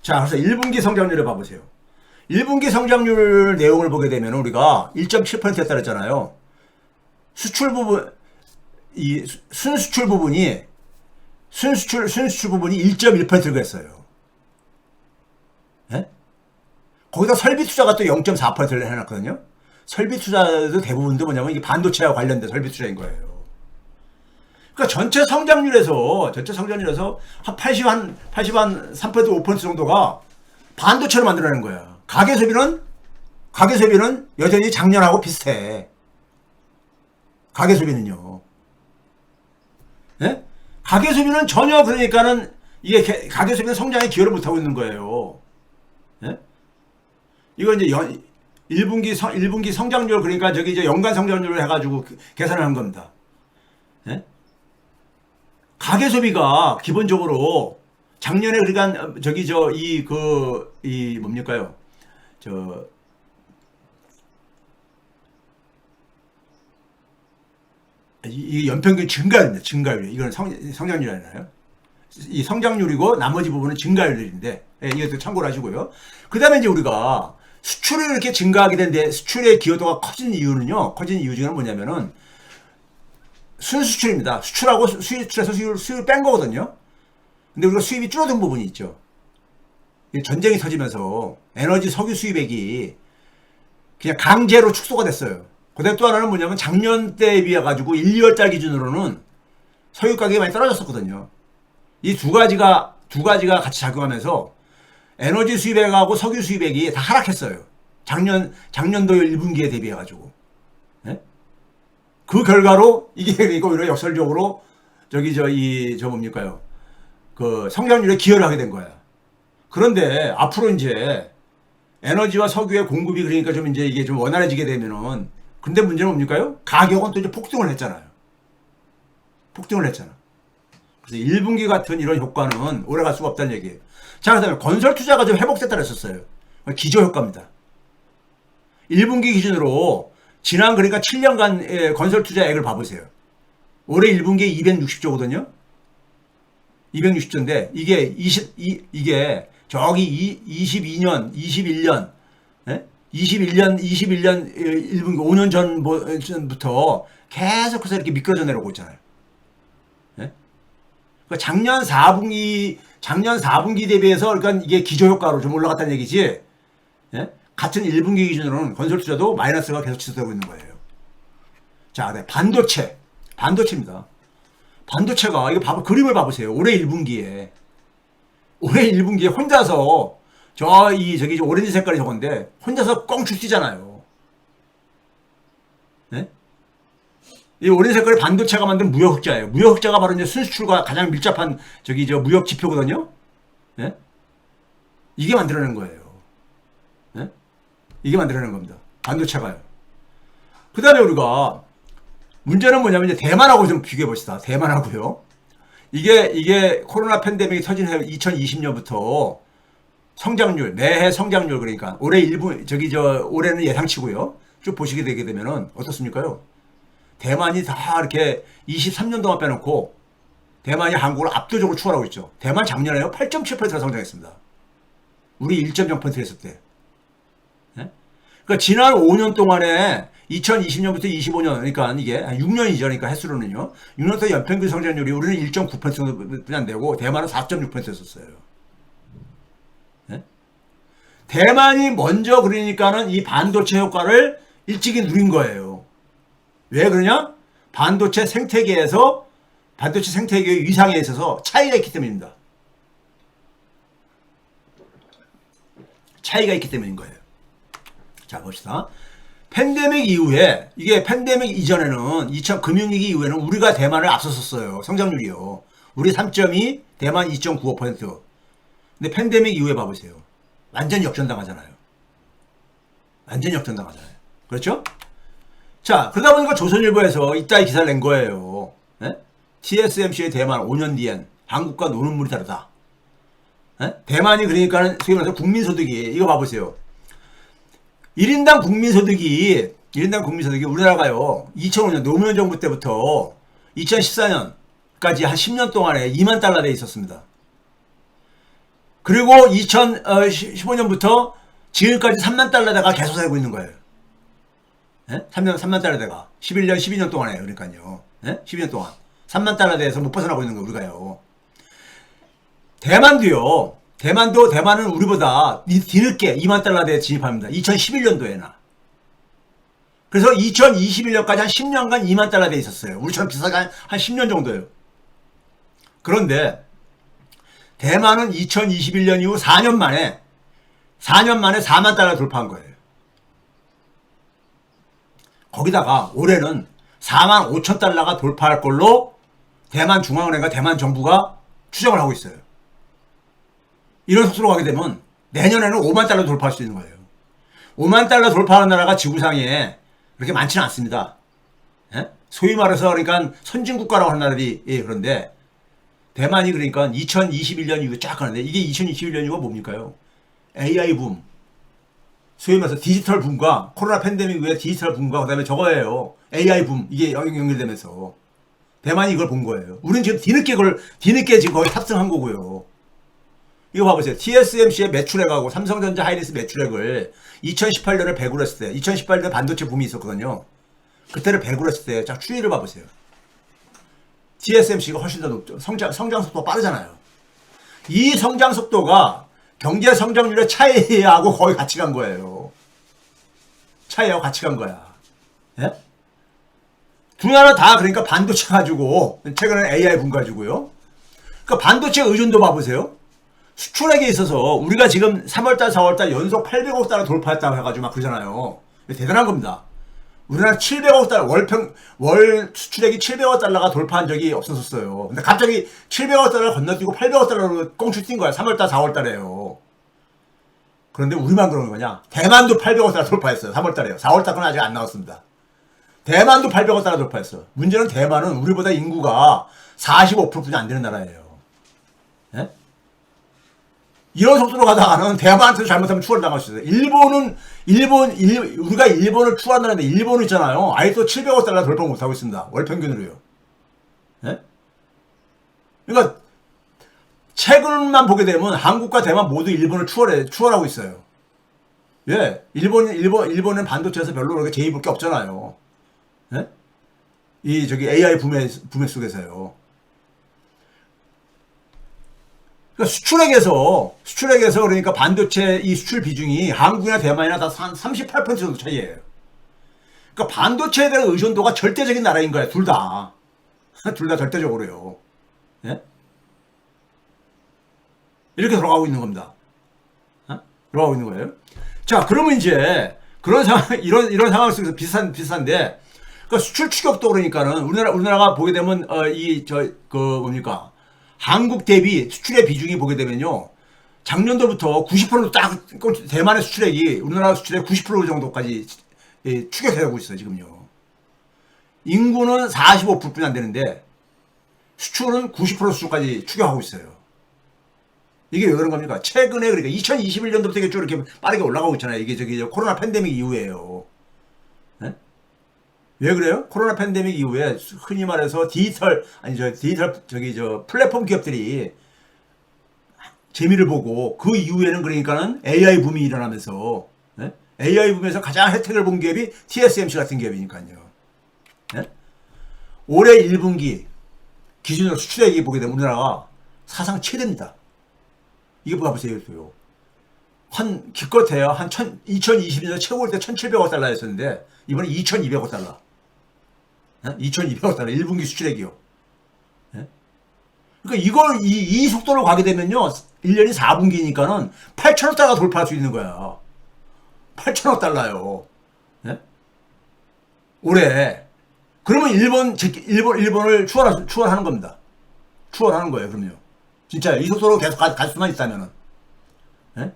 자, 그래서 1분기 성장률을 봐보세요. 1분기 성장률 내용을 보게 되면 우리가 1.7%였다 그랬잖아요. 수출 부분, 이 순수출 부분이 순수출 부분이 1.1%가 했어요. 예? 거기다 설비 투자가 또 0.4%를 해놨거든요. 설비 투자도 대부분도 뭐냐면 이게 반도체와 관련된 설비 투자인 거예요. 그러니까 전체 성장률에서 한 3% 5% 정도가 반도체로 만들어내는 거야. 가계 소비는 여전히 작년하고 비슷해. 가계 소비는요. 예? 가계 소비는 전혀 그러니까는 이게 가계 소비는 성장에 기여를 못 하고 있는 거예요. 예? 이거 이제 1분기 성장률 그러니까 저기 이제 연간 성장률을 해가지고 계산을 한 겁니다. 예? 가계 소비가 기본적으로 작년에 그러니까 저기 이 뭡니까요? 이 연평균 증가율. 이건 성장률이 아니라요. 이 성장률이고 나머지 부분은 증가율인데 예, 이것도 참고를 하시고요. 그 다음에 이제 우리가 수출이 이렇게 증가하게 된데 수출의 기여도가 커진 이유 중에는 뭐냐면은 순수출입니다. 수출하고 수입에서 수입을 뺀 거거든요. 근데 우리가 수입이 줄어든 부분이 있죠. 전쟁이 터지면서 에너지 석유 수입액이 그냥 강제로 축소가 됐어요. 그다음 또 하나는 뭐냐면 작년 때에 비해 가지고 1, 2월달 기준으로는 석유 가격이 많이 떨어졌었거든요. 이 두 가지가 같이 작용하면서 에너지 수입액하고 석유 수입액이 다 하락했어요. 작년도 1분기에 대비해 가지고. 네? 그 결과로 이게 오히려 역설적으로 뭡니까요? 그 성장률에 기여를 하게 된 거야. 그런데 앞으로 이제 에너지와 석유의 공급이 그러니까 좀 이제 이게 좀 원활해지게 되면은 근데 문제는 뭡니까요? 가격은 또 이제 폭등을 했잖아요. 그래서 1분기 같은 이런 효과는 오래 갈 수가 없다는 얘기예요. 자, 그 다음에 건설 투자가 좀 회복됐다고 했었어요. 기저 효과입니다. 1분기 기준으로 지난 그러니까 7년간 건설 투자액을 봐보세요. 올해 1분기에 260조거든요. 260조인데 이게 저기 22년, 21년, 예? 21년 1분기 5년 전부터 계속해서 이렇게 미끄러져 내려오고 있잖아요. 예? 그러니까 작년 4분기 대비해서 그러니까 이게 기저효과로 좀 올라갔다는 얘기지. 예? 같은 1분기 기준으로는 건설 투자도 마이너스가 계속 지속되고 있는 거예요. 자, 네, 반도체입니다. 반도체가 이거 그림을 봐보세요. 올해 1분기에 혼자서 저기 오렌지 색깔이 저건데 혼자서 꽁충 뛰잖아요. 네? 이 오렌지 색깔이 반도체가 만든 무역흑자예요. 무역흑자가 바로 이제 순수출과 가장 밀접한 무역 지표거든요. 네? 이게 만들어낸 거예요. 네? 이게 만들어낸 겁니다. 반도체가요. 그 다음에 우리가 문제는 뭐냐면 이제 대만하고 좀 비교해 봅시다. 대만하고요. 이게 코로나 팬데믹이 터진 해 2020년부터 성장률, 매해 성장률 그러니까 올해 올해는 예상치고요. 쭉 보시게 되게 되면은 어떻습니까요? 대만이 다 이렇게 23년 동안 빼놓고 대만이 한국을 압도적으로 추월하고 있죠. 대만 작년에요 8.7%가 성장했습니다. 우리 1.0% 했을 때. 네? 그러니까 지난 5년 동안에 2020년부터 25년 그러니까 이게 6년이죠. 그러니까 횟수로는요. 6년 동안 연평균 성장률이 우리는 1.9% 정도뿐이 안 되고 대만은 4.6%였었어요. 네? 대만이 먼저 그러니까는 이 반도체 효과를 일찍이 누린 거예요. 왜 그러냐? 반도체 생태계의 위상에 있어서 차이가 있기 때문입니다. 차이가 있기 때문인 거예요. 자, 봅시다. 팬데믹 이후에 팬데믹 이전에는 2000 금융위기 이후에는 우리가 대만을 앞섰었어요. 성장률이요. 우리 3.2, 대만 2.95%. 근데 팬데믹 이후에 봐보세요. 완전히 역전당하잖아요. 그렇죠? 자, 그러다 보니까 조선일보에서 이따위 기사를 낸 거예요. 네? TSMC의 대만 5년 뒤엔 한국과 노는 물이 다르다. 네? 대만이 그러니까는 소위 말해서 국민소득이 이거 봐보세요. 1인당 국민소득이 우리나라가요 2005년 노무현 정부 때부터 2014년까지 한 10년 동안에 2만 달러에 있었습니다. 그리고 2015년부터 지금까지 3만 달러대가 계속 살고 있는 거예요. 예? 3만 달러대가 11년, 12년 동안에 그러니까요. 예? 12년 동안 3만 달러대에서 못 벗어나고 있는 거예요, 우리가요. 대만은 우리보다 뒤늦게 2만 달러대에 진입합니다. 2011년도에나. 그래서 2021년까지 한 10년간 2만 달러대에 있었어요. 우리처럼 비싸게 한 10년 정도예요. 그런데 대만은 2021년 이후 4년 만에 4만 달러 돌파한 거예요. 거기다가 올해는 4만 5천 달러가 돌파할 걸로 대만 중앙은행과 대만 정부가 추정을 하고 있어요. 이런 속도로 가게 되면 내년에는 5만 달러 돌파할 수 있는 거예요. 5만 달러 돌파하는 나라가 지구상에 그렇게 많지는 않습니다. 예? 소위 말해서 그러니까 선진국가라고 하는 나라들이 그런데 대만이 그러니까 2021년 이후 쫙 가는데 이게 2021년 이후가 뭡니까요? AI 붐. 소위 말해서 디지털 붐과 코로나 팬데믹 이후에 디지털 붐과 그다음에 저거예요. AI 붐. 이게 연결되면서 대만이 이걸 본 거예요. 우리는 지금 뒤늦게 지금 거의 탑승한 거고요. 이거 봐보세요. TSMC의 매출액하고 삼성전자 하이닉스 매출액을 2018년에 100으로 했을 때 2018년에 반도체 붐이 있었거든요. 그때를 100으로 했을 때 자 추이를 봐보세요. TSMC가 훨씬 더 높죠. 성장 속도가 빠르잖아요. 이 성장 속도가 경제 성장률의 차이하고 거의 같이 간 거예요. 차이하고 같이 간 거야. 예? 두 나라 다 그러니까 반도체 가지고 최근에 AI 붐 가지고요. 그러니까 반도체 의존도 봐보세요. 수출액에 있어서 우리가 지금 3월달, 4월달 연속 800억 달러 돌파했다고 해가지고 막 그러잖아요. 대단한 겁니다. 우리나라 700억 달러, 월 수출액이 700억 달러가 돌파한 적이 없었어요. 근데 갑자기 700억 달러를 건너뛰고 800억 달러로 꽁추 뛴 거야. 3월달, 4월달에요. 그런데 우리만 그러는 거냐? 대만도 800억 달러 돌파했어요. 3월달에요. 4월달은 아직 안 나왔습니다. 대만도 800억 달러 돌파했어요. 문제는 대만은 우리보다 인구가 45%뿐이 안 되는 나라예요. 예? 이런 속도로 가다가는 대만한테도 잘못하면 추월을 당할 수 있어요. 우리가 일본을 추월한다는데 일본은 있잖아요. 아직도 700억 달러 돌파 못하고 있습니다. 월 평균으로요. 예? 그러니까 최근만 보게 되면 한국과 대만 모두 일본을 추월하고 있어요. 예. 일본은 반도체에서 별로 그렇게 제입을 게 없잖아요. 예? AI 붐의 속에서요. 그러니까 수출액에서 그러니까 반도체 이 수출 비중이 한국이나 대만이나 다 한 38% 정도 차이예요. 그러니까 반도체에 대한 의존도가 절대적인 나라인 거야, 둘 다. 둘 다 절대적으로요. 예? 이렇게 돌아가고 있는 겁니다. 돌아가고 있는 거예요. 자, 그러면 이제 그런 상황, 이런 상황 속에서 비슷한데, 그러니까 수출 추격도 그러니까는 우리나라가 보게 되면 뭡니까? 한국 대비 수출의 비중이 보게 되면요. 작년도부터 90% 딱 대만의 수출액이 우리나라 수출의 90% 정도까지 추격해가고 있어요, 지금요. 인구는 45%뿐이 안 되는데 수출은 90% 수준까지 추격하고 있어요. 이게 왜 그런 겁니까? 최근에 그러니까 2021년도부터 이게 쭉 이렇게 빠르게 올라가고 있잖아요. 이게 코로나 팬데믹 이후에요. 네? 왜 그래요? 코로나 팬데믹 이후에 흔히 말해서 플랫폼 기업들이 재미를 보고 그 이후에는 그러니까는 AI 붐이 일어나면서 네? AI 붐에서 가장 혜택을 본 기업이 TSMC 같은 기업이니까요. 네? 올해 1분기 기준으로 수출액이 보게 되면 우리나라가 사상 최대입니다. 이게 봐보세요. 기껏해야 2020년 최고일 때 1,700억 달러였었는데 이번에 2,200억 달러. 2,200억 달러 1분기 수출액이요. 네? 그러니까 이 속도로 가게 되면요. 1년이 4분기니까는 8천억 달러 돌파할 수 있는 거야. 8천억 달러요. 네? 올해. 그러면 일본을 추월하는 겁니다. 추월하는 거예요, 그럼요. 진짜 이 속도로 계속 갈 수만 있다면은. 네?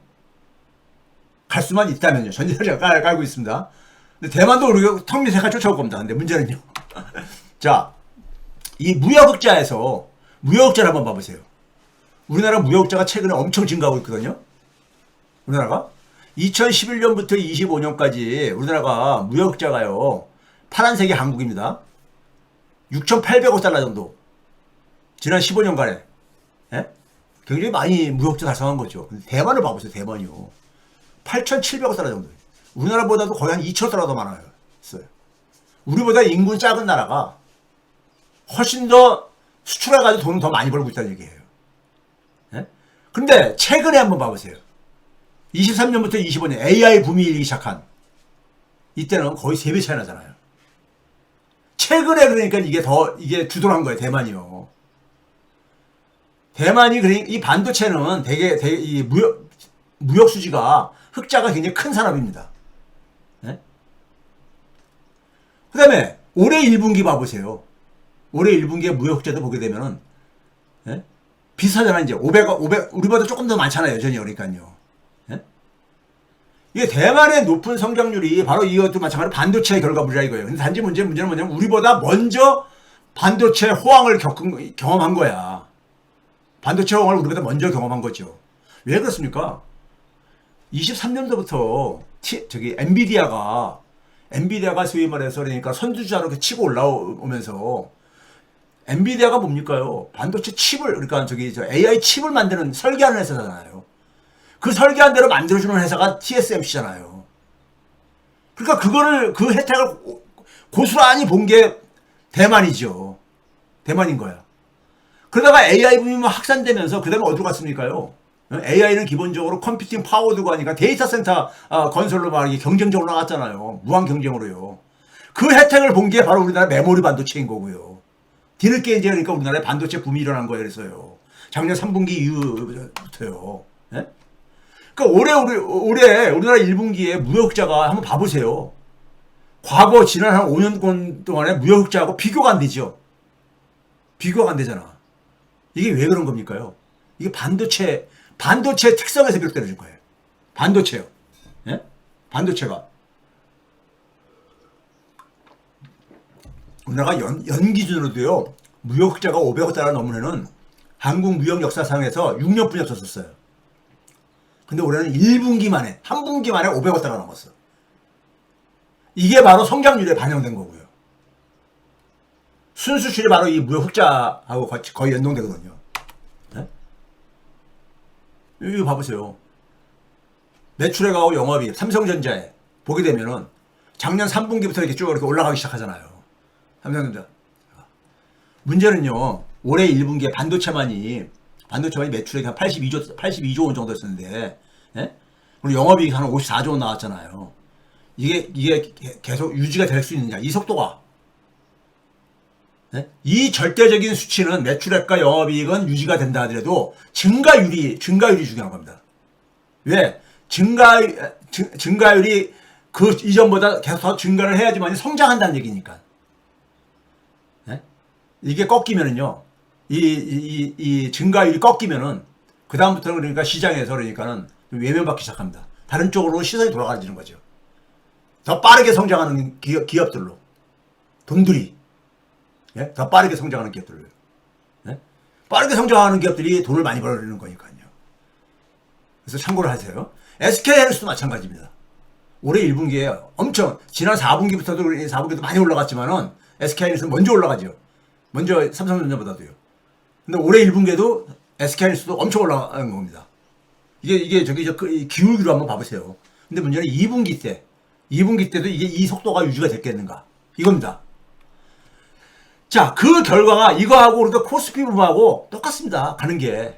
갈 수만 있다면요. 전제를 깔고 있습니다. 근데 대만도 우리가 턱밑 색깔 쫓아올 겁니다. 근데 문제는요. 자, 이 무역흑자를 한번 봐보세요. 우리나라 무역흑자가 최근에 엄청 증가하고 있거든요. 우리나라가 2011년부터 25년까지 우리나라가 무역흑자가요. 파란색이 한국입니다. 6,800억 달러 정도. 지난 15년간에. 예? 굉장히 많이 무역자 달성한 거죠. 근데 대만을 봐보세요. 대만이요. 8,700억 달러 정도. 우리나라보다도 거의 한 2천 달러 더 많아요. 우리보다 인구는 작은 나라가 훨씬 더 수출해가지고 돈을 더 많이 벌고 있다는 얘기예요. 예? 근데 최근에 한번 봐보세요. 23년부터 25년 AI 붐이 일기 시작한 이때는 거의 3배 차이 나잖아요. 최근에 그러니까 이게 주도한 거예요. 대만이요. 대만이 그러니까 이 반도체는 되게 이 무역 수지가 흑자가 굉장히 큰 산업입니다. 예? 그 다음에 올해 1분기 봐보세요. 올해 1분기에 무역 흑자도 보게 되면은, 예? 비슷하잖아요. 이제 500, 우리보다 조금 더 많잖아요. 여전히. 그러니까요. 예? 이게 대만의 높은 성장률이 바로 이것도 마찬가지로 반도체의 결과물이라 이거예요. 근데 단지 문제는 뭐냐면 우리보다 먼저 반도체 호황을 경험한 거야. 반도체 호황을 우리보다 먼저 경험한 거죠. 왜 그렇습니까? 23년도부터 엔비디아가 소위 말해서 그러니까 선두주자로 이렇게 치고 올라오면서 엔비디아가 뭡니까요? 반도체 칩을 그러니까 AI 칩을 만드는 설계하는 회사잖아요. 그 설계한 대로 만들어주는 회사가 TSMC잖아요. 그러니까 그 혜택을 고스란히 본 게 대만이죠. 대만인 거야. 그러다가 AI 붐이 확산되면서 그 다음에 어디로 갔습니까요? AI는 기본적으로 컴퓨팅 파워드가 아니라 데이터 센터 건설로 말이게 경쟁적으로 나갔잖아요. 무한 경쟁으로요. 그 혜택을 본 게 바로 우리나라 메모리 반도체인 거고요. 뒤늦게 이제 그러니까 우리나라에 반도체 붐이 일어난 거예요. 그래서요. 작년 3분기 이후부터요. 예? 그러니까 올해 우리나라 1분기에 무역흑자가 한번 봐보세요. 과거 지난 한 5년 동안에 무역흑자하고 비교가 안 되죠. 비교가 안 되잖아. 이게 왜 그런 겁니까요? 이게 반도체 특성에서 비롯되는 거예요. 반도체요. 예? 반도체가. 우리나라가 연 기준으로도요, 무역 흑자가 500억 달러 넘은 해는 한국 무역 역사상에서 6년뿐이 없었어요. 근데 올해는 1분기 만에, 한 분기 만에 500억 달러 넘었어. 이게 바로 성장률에 반영된 거고요. 순수출이 바로 이 무역 흑자하고 거의 연동되거든요. 네? 이거 봐보세요. 매출액하고 영업이익, 삼성전자에 보게 되면은 작년 3분기부터 이렇게 올라가기 시작하잖아요. 삼성전자. 문제는요, 올해 1분기에 반도체만이 매출액이 한 82조 원 정도 였었는데, 예? 그리고 영업이익 한 54조 원 나왔잖아요. 이게 계속 유지가 될 수 있느냐, 이 속도가. 예? 이 절대적인 수치는 매출액과 영업이익은 유지가 된다 하더라도 증가율이 중요한 겁니다. 왜? 증가율이 그 이전보다 계속 더 증가를 해야지만 성장한다는 얘기니까. 예? 이게 꺾이면은요, 이 증가율이 꺾이면은, 그다음부터는 그러니까 시장에서 그러니까는 외면받기 시작합니다. 다른 쪽으로 시선이 돌아가지는 거죠. 더 빠르게 성장하는 기업들로. 돈들이. 예? 더 빠르게 성장하는 기업들로. 예? 빠르게 성장하는 기업들이 돈을 많이 벌는 거니까요. 그래서 참고를 하세요. SK하이닉스도 마찬가지입니다. 올해 1분기에 엄청, 지난 4분기도 많이 올라갔지만은, SK하이닉스는 먼저 올라가죠. 먼저 삼성전자보다도요. 근데 올해 1분기에도 SK하이닉스도 엄청 올라간 겁니다. 이게 기울기로 한번 봐보세요. 근데 문제는 2분기 때도 이게 이 속도가 유지가 됐겠는가? 이겁니다. 자, 그 결과가 이거하고 그러니까 코스피 붐하고 똑같습니다. 가는 게.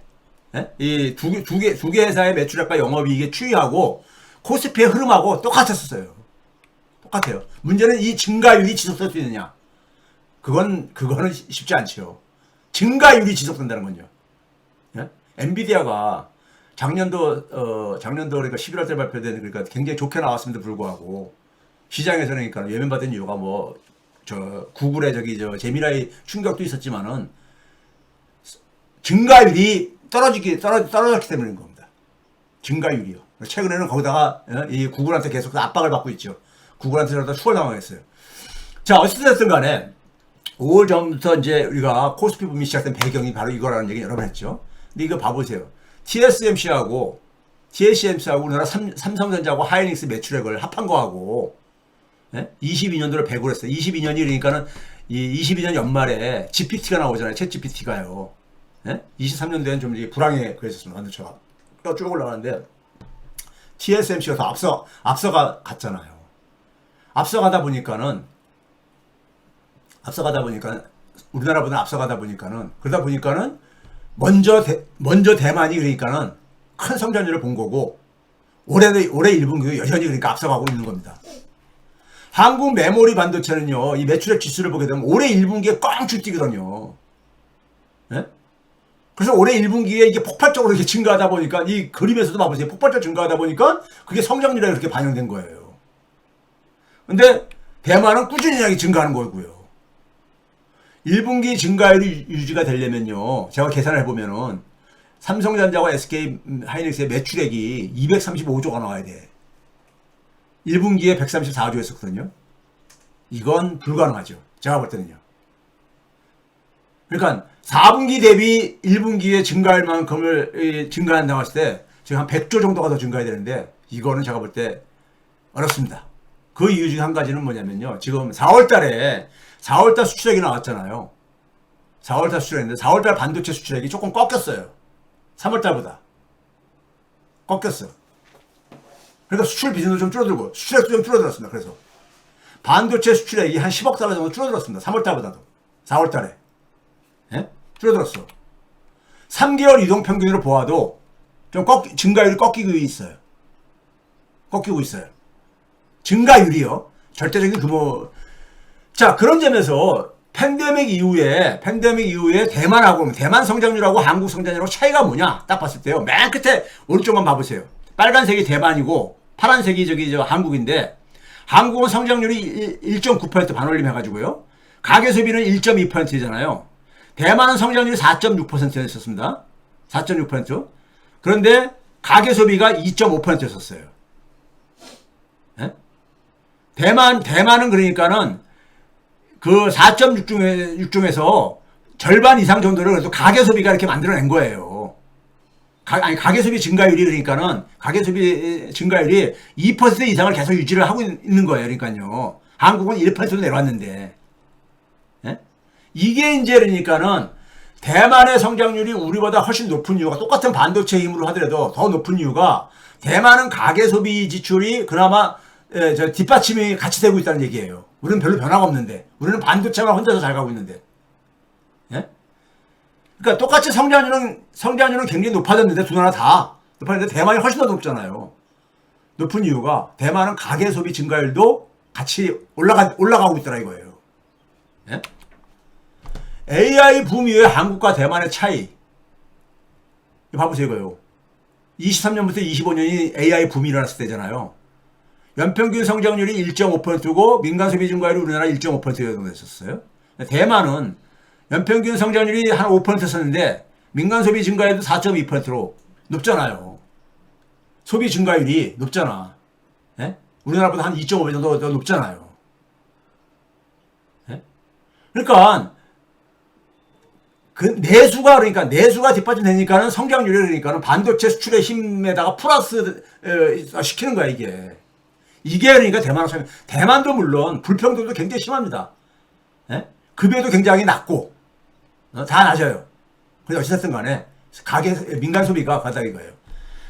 예? 이 두 개 회사의 매출액과 영업이익의 추이하고 코스피의 흐름하고 똑같았었어요. 똑같아요. 문제는 이 증가율이 지속될 수 있느냐? 그거는 쉽지 않죠. 증가율이 지속된다는 건요. 예? 엔비디아가 작년도 그러니까 11월 달 발표된 그러니까 굉장히 좋게 나왔음에도 불구하고 시장에서는 그러니까 외면받은 이유가 구글의 제미나이 충격도 있었지만은 증가율이 떨어졌기 때문인 겁니다. 증가율이요. 최근에는 거기다가 이 구글한테 계속 압박을 받고 있죠. 구글한테 저러다 추월당하겠어요. 자, 어찌됐든 간에 5월 전부터 이제 우리가 코스피 붐이 시작된 배경이 바로 이거라는 얘기 여러 번 했죠. 근데 이거 봐보세요. TSMC하고 우리나라 삼성전자하고 하이닉스 매출액을 합한 거하고 22년도를 배구를 했어요. 22년이 그러니까는 이 22년 연말에 GPT가 나오잖아요. 챗 GPT가요. 예? 23년도에는 좀 이게 불황에 그랬었습니다. 반도체가 쭉 올라가는데 TSMC가 더 앞서가 갔잖아요. 앞서가다 보니까는 우리나라보다 앞서가다 보니까는 그러다 보니까는 먼저 대만이 그러니까는 큰 성장률을 본 거고 올해 1분기도 여전히 그러니까 앞서가고 있는 겁니다. 한국 메모리 반도체는요, 이 매출액 지수를 보게 되면 올해 1분기에 꽝쭉 뛰거든요. 예? 그래서 올해 1분기에 이게 폭발적으로 이렇게 증가하다 보니까 이 그림에서도 봐보세요. 폭발적으로 증가하다 보니까 그게 성장률에 그렇게 반영된 거예요. 근데 대만은 꾸준히 증가하는 거고요. 1분기 증가율이 유지가 되려면요, 제가 계산을 해보면은 삼성전자와 SK 하이닉스의 매출액이 235조가 나와야 돼. 1분기에 134조였었거든요. 이건 불가능하죠. 제가 볼 때는요. 그러니까 4분기 대비 1분기에 증가율만큼을 증가한다고 했을 때 지금 한 100조 정도가 더 증가해야 되는데 이거는 제가 볼 때 어렵습니다. 그 이유 중에 한 가지는 뭐냐면요. 지금 4월달 수출액이 나왔잖아요. 4월달 수출액인데 4월달 반도체 수출액이 조금 꺾였어요. 3월달보다 꺾였어. 그러니까 수출 비중도 좀 줄어들고 수출액도 좀 줄어들었습니다. 그래서 반도체 수출액이 한 10억 달러 정도 줄어들었습니다. 3월달보다도 4월달에 줄어들었어. 3개월 이동 평균으로 보아도 좀 증가율이 꺾이고 있어요. 증가율이요. 절대적인 규모. 자, 그런 점에서 팬데믹 이후에 대만 성장률하고 한국 성장률하고 차이가 뭐냐 딱 봤을 때요. 맨 끝에 오른쪽만 봐보세요. 빨간색이 대만이고 파란색이 한국인데 한국은 성장률이 1.9% 반올림 해가지고요. 가계소비는 1.2%잖아요. 대만은 성장률이 4.6%였었습니다. 4.6%. 그런데 가계소비가 2.5%였었어요. 예? 대만은 그러니까는 그 4.6 중에서 절반 이상 정도를 그래도 가계소비가 이렇게 만들어낸 거예요. 가계소비 증가율이 그러니까는 가계소비 증가율이 2% 이상을 계속 유지를 하고 있는 거예요. 그러니까요. 한국은 1%로 내려왔는데. 예? 이게 이제 그러니까는 대만의 성장률이 우리보다 훨씬 높은 이유가 똑같은 반도체 힘으로 하더라도 더 높은 이유가 대만은 가계소비 지출이 그나마 뒷받침이 같이 되고 있다는 얘기예요. 우리는 별로 변화가 없는데 우리는 반도체만 혼자서 잘 가고 있는데. 예? 그러니까 똑같이 성장률은 굉장히 높아졌는데 두 나라 다 높아졌는데 대만이 훨씬 더 높잖아요. 높은 이유가 대만은 가계소비 증가율도 같이 올라가고 있더라 이거예요. 예? AI 붐 이후에 한국과 대만의 차이. 봐보세요 이거요. 23년부터 25년이 AI 붐이 일어났을 때잖아요. 연평균 성장률이 1.5%고 민간 소비 증가율이 우리나라 1.5% 정도 됐었어요. 대만은 연평균 성장률이 한 5%였는데 민간 소비 증가율도 4.2%로 높잖아요. 소비 증가율이 높잖아. 예? 우리나라보다 한 2.5배 정도 더 높잖아요. 예? 그러니까 그러니까 내수가 뒷받침 되니까는 성장률이 그러니까는 반도체 수출의 힘에다가 플러스 시키는 거야 이게. 이게 그러니까 대만도 물론 불평등도 굉장히 심합니다. 예? 급여도 굉장히 낮고 다 낮아요. 그래서 어찌됐든 간에 민간 소비가 가다 이거예요.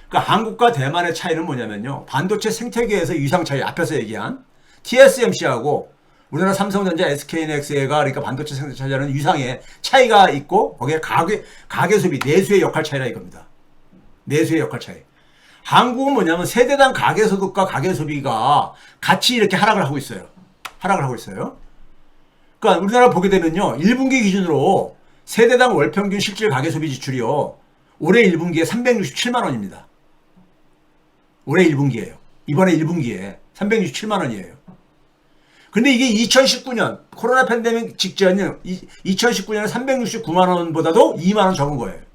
그러니까 한국과 대만의 차이는 뭐냐면요. 반도체 생태계에서 유상 차이 앞에서 얘기한 TSMC하고 우리나라 삼성전자, SK하이닉스가 그러니까 반도체 생산 차지하는 유상의 차이가 있고 거기에 가계 소비, 내수의 역할 차이라 이겁니다. 내수의 역할 차이. 한국은 뭐냐면 세대당 가계 소득과 가계 소비가 같이 이렇게 하락을 하고 있어요. 그러니까 우리나라 보게 되면요. 1분기 기준으로 세대당 월평균 실질 가계 소비 지출이요. 올해 1분기에 367만 원입니다. 올해 1분기에요. 이번에 1분기에 367만 원이에요. 근데 이게 2019년 코로나 팬데믹 직전은 2019년에 369만 원보다도 2만 원 적은 거예요.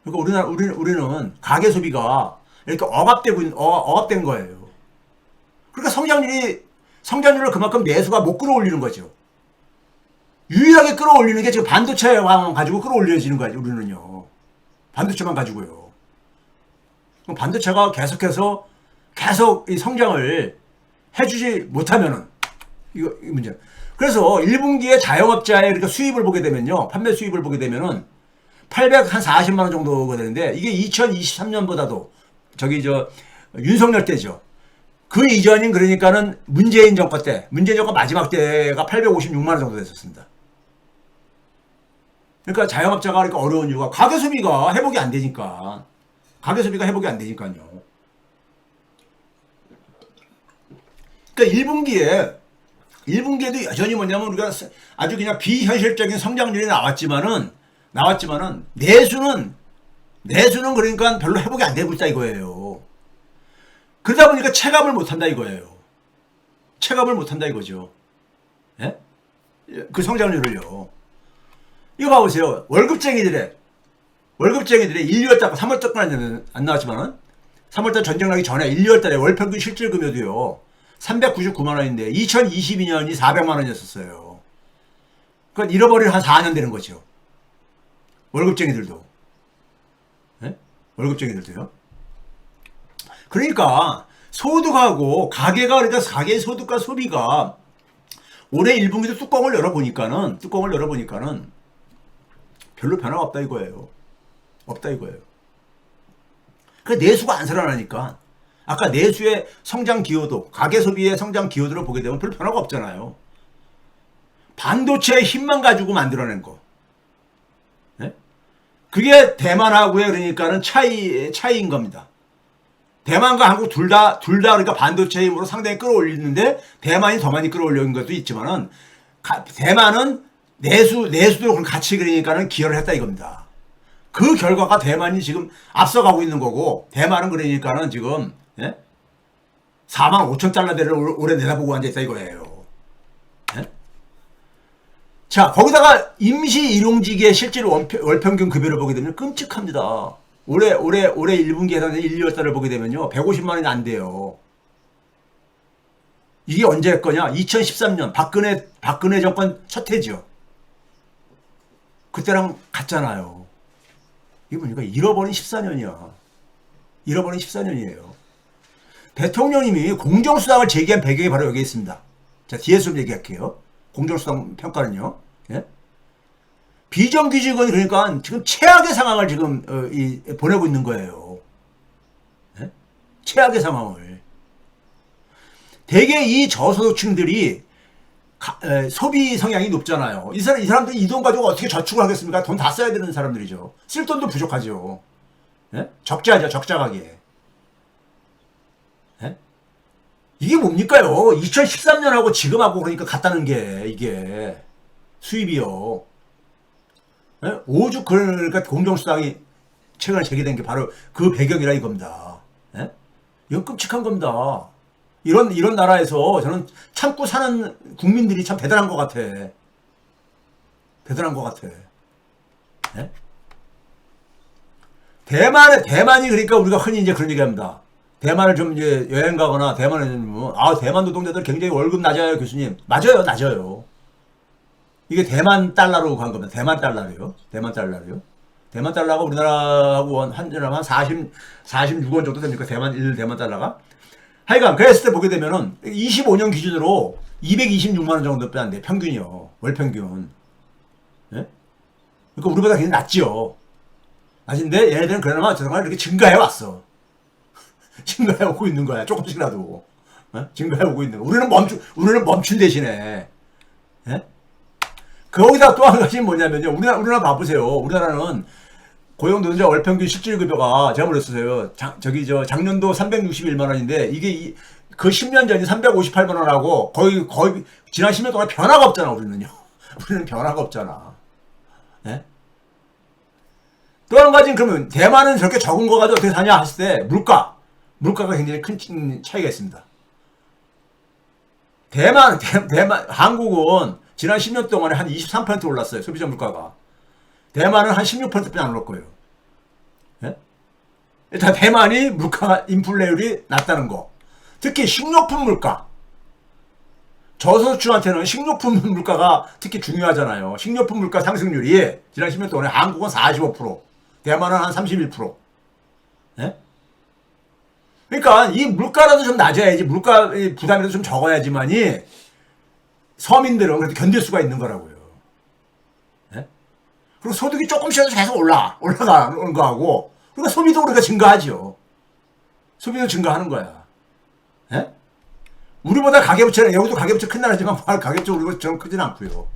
그러니까 우리는 가계 소비가 이렇게 억압된 거예요. 그러니까 성장률을 그만큼 내수가 못 끌어올리는 거죠. 유일하게 끌어올리는 게 지금 반도체만 가지고 끌어올려지는 거예요. 우리는요. 반도체만 가지고요. 그럼 반도체가 계속 이 성장을 해주지 못하면은 이거 문제. 그래서 1분기에 자영업자의 그러니까 수입을 보게 되면요. 판매 수입을 보게 되면은 840만 원 정도가 되는데 이게 2023년보다도 저기 윤석열 때죠. 그 이전인 그러니까는 문재인 정권 때, 문재인 정권 마지막 때가 856만 원 정도 됐었습니다. 그러니까 자영업자가 그러니까 어려운 이유가 가계 소비가 회복이 안 되니까. 가계 소비가 회복이 안 되니까요. 그러니까 1분기에도 여전히 뭐냐면 우리가 아주 그냥 비현실적인 성장률이 나왔지만은 내수는 그러니까 별로 회복이 안 되고 있다 이거예요. 그러다 보니까 체감을 못 한다 이거예요. 체감을 못 한다 이거죠. 예? 그 성장률을요. 이거 봐보세요. 월급쟁이들의 1, 2월 달, 3월 달까지는 안 나왔지만은 3월 달 전쟁 나기 전에 1, 2월 달에 월 평균 실질 금요도요. 399만 원인데 2022년이 400만 원이었었어요. 그러니까 잃어버릴 한 4년 되는 거죠. 월급쟁이들도. 네? 월급쟁이들도요. 그러니까 소득하고 가계가 그러니까 가계의 소득과 소비가 올해 1분기도 뚜껑을 열어보니까는 별로 변화가 없다 이거예요. 없다 이거예요. 그 내수가 안 살아나니까 아까 내수의 성장 기여도, 가계 소비의 성장 기여도를 보게 되면 별 변화가 없잖아요. 반도체의 힘만 가지고 만들어낸 거. 네? 그게 대만하고의 그러니까는 차이인 겁니다. 대만과 한국 둘 다 그러니까 반도체 힘으로 상당히 끌어올리는데 대만이 더 많이 끌어올리는 것도 있지만은 대만은 내수도 같이 그러니까는 기여를 했다 이겁니다. 그 결과가 대만이 지금 앞서가고 있는 거고 대만은 그러니까는 지금 4만 5천 달러대를 올해 내다보고 앉아있다 이거예요. 예? 자, 거기다가 임시 일용직의 실제로 월평균 급여를 보게 되면 끔찍합니다. 올해 1분기에 1, 2월 달을 보게 되면요. 150만 원이 안 돼요. 이게 언제 거냐? 2013년 박근혜 정권 첫 해죠. 그때랑 같잖아요. 이게 보니까 잃어버린 14년이야. 잃어버린 14년이에요. 대통령님이 공정수당을 제기한 배경이 바로 여기 있습니다. 자, 뒤에서 좀 얘기할게요. 공정수당 평가는요. 예? 비정규직은 그러니까 지금 최악의 상황을 지금 보내고 있는 거예요. 예? 최악의 상황을. 대개 이 저소득층들이 소비 성향이 높잖아요. 이 사람들이 이 돈 가지고 어떻게 저축을 하겠습니까? 돈 다 써야 되는 사람들이죠. 쓸 돈도 부족하죠. 예? 적자죠, 적자가게. 예? 이게 뭡니까요? 2013년하고 지금하고 그러니까 같다는 게, 이게. 수입이요. 예? 오죽 그러니까 공정수당이 최근에 제기된 게 바로 그 배경이라 이겁니다. 예? 이건 끔찍한 겁니다. 이런 나라에서 저는 참고 사는 국민들이 참 대단한 것 같아. 대단한 것 같아. 예? 대만이 그러니까 우리가 흔히 이제 그런 얘기 합니다. 대만을 좀 이제 여행 가거나 대만에 대만 노동자들 굉장히 월급 낮아요, 교수님. 맞아요, 낮아요. 이게 대만 달러로 간 겁니다. 대만 달러로요. 대만 달러가 우리나라하고 한 46원 정도 됩니까? 대만 달러가? 하여간 그랬을 때 보게 되면은 25년 기준으로 226만 원 정도 안 돼. 평균이요. 월 평균. 예? 그러니까 우리보다 굉장히 낮지요. 낮은데 얘네들은 그나마 저동안 이렇게 증가해 왔어. 증가해 오고 있는 거야. 조금씩이라도. 예? 증가해 오고 있는 거. 우리는 멈춘 대신에. 예? 거기다 또 한 가지 뭐냐면요. 우리나라 봐보세요. 우리나라는 고용노동자 월평균 실질급여가 제가 그랬어요. 작년도 361만 원인데 이게 그 10년 전이 358만 원하고 거의 지난 10년 동안 변화가 없잖아. 우리는요. 우리는 변화가 없잖아. 네? 또 한 가지는 그러면 대만은 저렇게 적은 거 가지고 어떻게 사냐 했을 때 물가가 굉장히 큰 차이가 있습니다. 한국은 지난 10년 동안에 한 23% 올랐어요. 소비자 물가가. 대만은 한 16%뿐이 안 올랐고요. 예? 일단 대만이 인플레율이 낮다는 거. 특히 식료품 물가. 저소득층한테는 식료품 물가가 특히 중요하잖아요. 식료품 물가 상승률이 지난 10년 동안에 한국은 45%, 대만은 한 31%. 예? 그러니까 이 물가라도 좀 낮아야지, 물가 부담이라도 좀 적어야지만이 서민들은 그래도 견딜 수가 있는 거라고요. 예? 그리고 소득이 조금씩이라도 계속 올라가는 거하고, 그러니까 소비도 우리가 증가하죠. 소비도 증가하는 거야. 예? 우리보다 가계부채는, 여기도 가계부채 큰 나라지만 가계부채 우리보다 저는 크진 않고요.